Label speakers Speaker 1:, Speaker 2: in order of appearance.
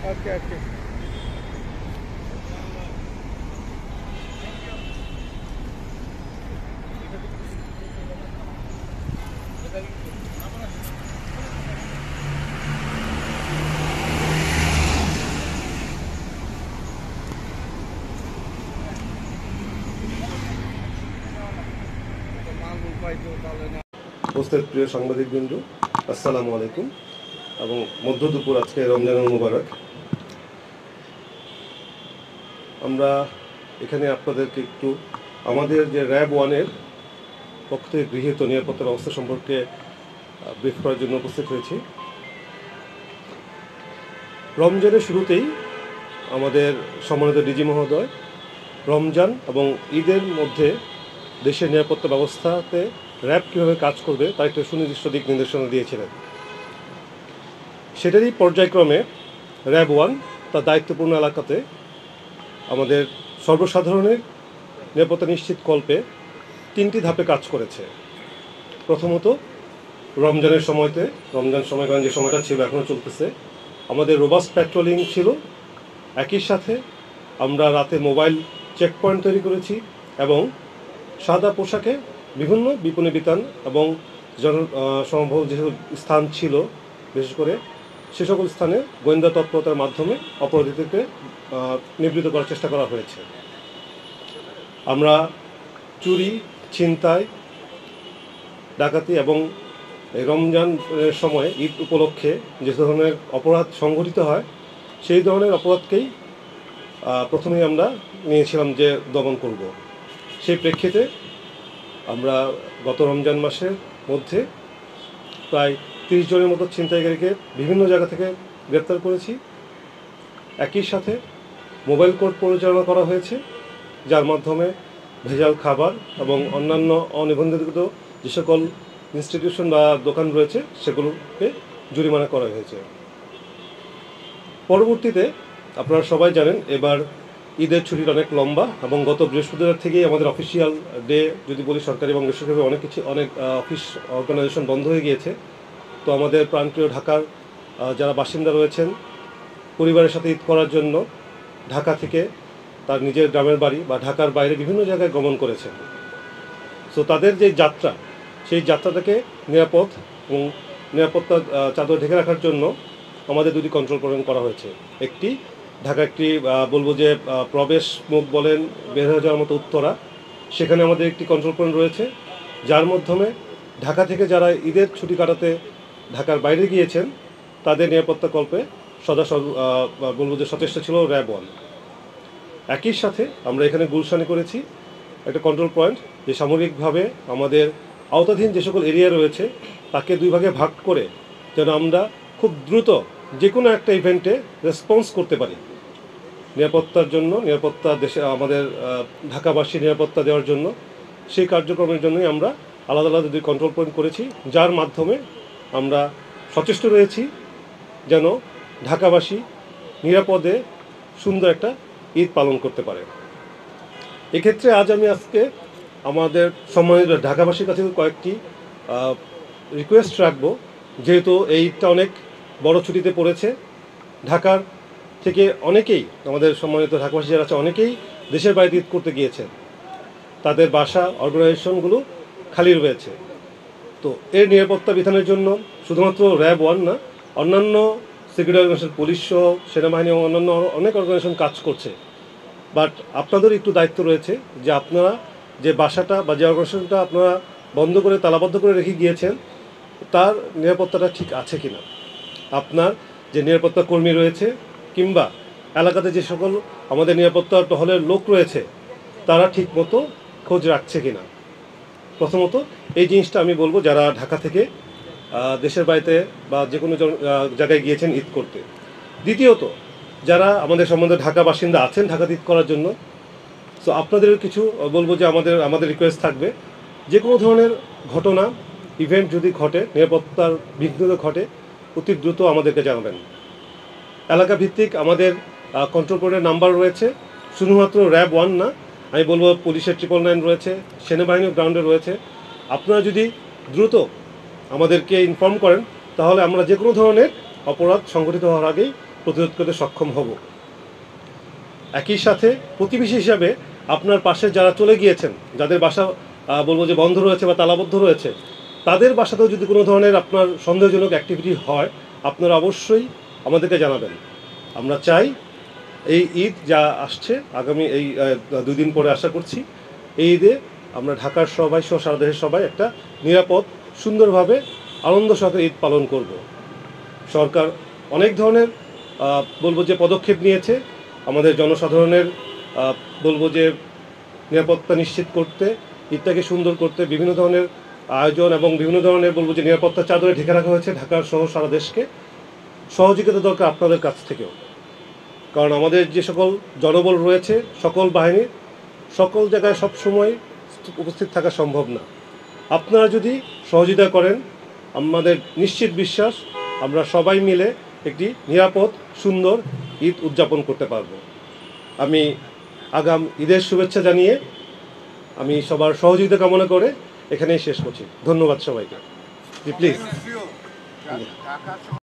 Speaker 1: Okay, okay.
Speaker 2: উপস্থিত প্রিয় সাংবাদিকবৃন্দ, আসসালামু আলাইকুম এবং মধ্য দুপুর আজকে রমজানুল মুবারক। আমরা এখানে আপনাদেরকে একটু আমাদের যে র্যাব 1-এর পক্ষ থেকে গৃহীত নিরাপত্তা ব্যবস্থা সম্পর্কে ব্রিফ করার জন্য উপস্থিত হয়েছি। রমজানের শুরুতেই আমাদের সম্মানিত ডিজি মহোদয় রমজান এবং ঈদের মধ্যে দেশের নিরাপত্তা ব্যবস্থাতে র্যাব কীভাবে কাজ করবে তার একটা সুনির্দিষ্ট দিক নির্দেশনা দিয়েছিলেন। সেটারই পর্যায়ক্রমে র্যাব 1 তার দায়িত্বপূর্ণ এলাকাতে আমাদের সর্বসাধারণের নিরাপত্তা নিশ্চিত কল্পে 3টি ধাপে কাজ করেছে। প্রথমত, রমজানের সময়তে রমজান সময়কালীন যে সময়টা ছিল এখনও চলতেছে, আমাদের রোবাস্ট প্যাট্রোলিং ছিল। একই সাথে আমরা রাতে মোবাইল চেক পয়েন্ট তৈরি করেছি এবং সাদা পোশাকে বিভিন্ন বিপণী বিতান এবং জনসমবহুল যেসব স্থান ছিল বিশেষ করে সে সকল স্থানে গোয়েন্দা তৎপরতার মাধ্যমে অপরাধীদেরকে নিবৃত্ত করার চেষ্টা করা হয়েছে। আমরা চুরি, ছিনতাই, ডাকাতি এবং রমজানের সময় ঈদ উপলক্ষে যে ধরনের অপরাধ সংঘটিত হয় সেই ধরনের অপরাধকেই প্রথমেই আমরা নিয়েছিলাম যে দমন করব। সেই প্রেক্ষিতে আমরা গত রমজান মাসের মধ্যে প্রায় 30 জনের মতো ছিনতাইকারীকে বিভিন্ন জায়গা থেকে গ্রেপ্তার করেছি। একই সাথে মোবাইল কোর্ট পরিচালনা করা হয়েছে, যার মাধ্যমে ভেজাল খাবার এবং অন্যান্য অনিবন্ধিত যে সকল ইনস্টিটিউশন বা দোকান রয়েছে সেগুলোকে জরিমানা করা হয়েছে। পরবর্তীতে আপনারা সবাই জানেন এবার ঈদের ছুটির অনেক লম্বা এবং গত বৃহস্পতিবার থেকেই আমাদের অফিসিয়াল ডে যদি বলি সরকারি এবং বেসরকারি অনেক অফিস অর্গানাইজেশন বন্ধ হয়ে গিয়েছে। তো আমাদের প্রাণপ্রিয় ঢাকার যারা বাসিন্দা রয়েছেন পরিবারের সাথে ঈদ করার জন্য ঢাকা থেকে তার নিজের গ্রামের বাড়ি বা ঢাকার বাইরে বিভিন্ন জায়গায় গমন করেছেন। সো তাদের যে যাত্রা সেই যাত্রাটাকে নিরাপদ এবং নিরাপত্তা চাদর ঢেকে রাখার জন্য আমাদের 2টি কন্ট্রোল পয়েন্ট করা হয়েছে। একটি ঢাকা একটি বলবো যে প্রবেশ মুখ বলেন বের হয়ে যাওয়ার মতো উত্তরা, সেখানে আমাদের একটি কন্ট্রোল পয়েন্ট রয়েছে, যার মাধ্যমে ঢাকা থেকে যারা ঈদের ছুটি কাটাতে ঢাকার বাইরে গিয়েছেন তাদের নিরাপত্তা কল্পে বলবো যে সচেষ্ট ছিল র্যাব 1। একই সাথে আমরা এখানে গুলশানে করেছি একটা কন্ট্রোল পয়েন্ট, যে সামরিকভাবে আমাদের আওতাধীন যে সকল এরিয়া রয়েছে তাকে 2 ভাগে ভাগ করে যেন আমরা খুব দ্রুত যে কোনো একটা ইভেন্টে রেসপন্স করতে পারি। নিরাপত্তার জন্য, নিরাপত্তা দেশে আমাদের ঢাকাবাসী নিরাপত্তা দেওয়ার জন্য সেই কার্যক্রমের জন্যই আমরা আলাদা আলাদা 2 কন্ট্রোল পয়েন্ট করেছি, যার মাধ্যমে আমরা সচেষ্ট রয়েছি যেন ঢাকাবাসী নিরাপদে সুন্দর একটা ঈদ পালন করতে পারে। এক্ষেত্রে আজকে আমাদের সম্মানিত ঢাকাবাসীর কাছে কয়েকটি রিকোয়েস্ট রাখবো। যেহেতু এই ঈদটা অনেক বড় ছুটিতে পড়েছে, ঢাকার থেকে অনেকেই, আমাদের সম্মানিত ঢাকাবাসী যারা আছে অনেকেই দেশের বাইরে ঈদ করতে গিয়েছেন, তাদের বাসা অর্গানাইজেশনগুলো খালি রয়েছে। তো এর নিরাপত্তা বিধানের জন্য শুধুমাত্র র্যাব 1 না, অন্যান্য সিকিউরিটি অর্গানাইজেশন, পুলিশ সহ সেনাবাহিনী এবং অন্যান্য অনেক অর্গানাইজেশন কাজ করছে। বাট আপনাদের একটু দায়িত্ব রয়েছে যে আপনারা যে বাসাটা বা যে অর্গানাইজেশনটা আপনারা বন্ধ করে তালাবদ্ধ করে রেখে গিয়েছেন, তার নিরাপত্তাটা ঠিক আছে কিনা, আপনার যে নিরাপত্তা কর্মী রয়েছে কিংবা এলাকাতে যে সকল আমাদের নিরাপত্তা টহলের লোক রয়েছে, তারা ঠিক মতো খোঁজ রাখছে কিনা। প্রথমত এই জিনিসটা আমি বলবো যারা ঢাকা থেকে দেশের বাড়িতে বা যে কোনো জায়গায় গিয়েছেন ঈদ করতে। দ্বিতীয়ত যারা আমাদের সম্বন্ধে ঢাকা বাসিন্দা আছেন ঢাকাতে ঈদ করার জন্য, সো আপনাদের কিছু বলবো যে আমাদের রিকোয়েস্ট থাকবে, যে কোনো ধরনের ঘটনা ইভেন্ট যদি ঘটে, নিরাপত্তার বিঘ্ন ঘটে, অতি দ্রুত আমাদেরকে জানাবেন। এলাকা ভিত্তিক আমাদের কন্ট্রোল পয়েন্টের নাম্বার রয়েছে, শুধুমাত্র র্যাব 1 না, আমি বলবো পুলিশের 999 রয়েছে, সেনাবাহিনীর গ্রাউন্ডে রয়েছে। আপনারা যদি দ্রুত আমাদেরকে ইনফর্ম করেন, তাহলে আমরা যে কোনো ধরনের অপরাধ সংঘটিত হওয়ার আগেই প্রতিরোধ করতে সক্ষম হব। একই সাথে প্রতিবেশী হিসাবে আপনার পাশে যারা চলে গিয়েছেন, যাদের বাসা বলবো যে বন্ধ রয়েছে বা তালাবদ্ধ রয়েছে, তাদের বাসাতেও যদি কোনো ধরনের আপনার সন্দেহজনক অ্যাক্টিভিটি হয়, আপনারা অবশ্যই আমাদেরকে জানাবেন। আমরা চাই এই ঈদ যা আসছে আগামী এই 2 দিন পরে আশা করছি, এই ঈদে আমরা ঢাকার সবাই সহ সারা দেশের সবাই একটা নিরাপদ সুন্দরভাবে আনন্দ সহকারে ঈদ পালন করব। সরকার অনেক ধরনের বলবো যে পদক্ষেপ নিয়েছে আমাদের জনসাধারণের বলবো যে নিরাপত্তা নিশ্চিত করতে, ঈদটাকে সুন্দর করতে বিভিন্ন ধরনের আয়োজন এবং বিভিন্ন ধরনের বলবো যে নিরাপত্তা চাদরে ঢেকে রাখা হয়েছে ঢাকার সহ সারা দেশকে। সহযোগিতা দরকার আপনাদের কাছ থেকেও, কারণ আমাদের যে সকল জনবল রয়েছে, সকল বাহিনী সকল জায়গায় সব সময় উপস্থিত থাকা সম্ভব না। আপনারা যদি সহযোগিতা করেন, আমাদের নিশ্চিত বিশ্বাস আমরা সবাই মিলে একটি নিরাপদ সুন্দর ঈদ উদযাপন করতে পারব। আমি আগাম ঈদের শুভেচ্ছা জানিয়ে আমি সবার সহযোগিতা কামনা করে এখানেই শেষ করছি। ধন্যবাদ সবাইকে। প্লিজ।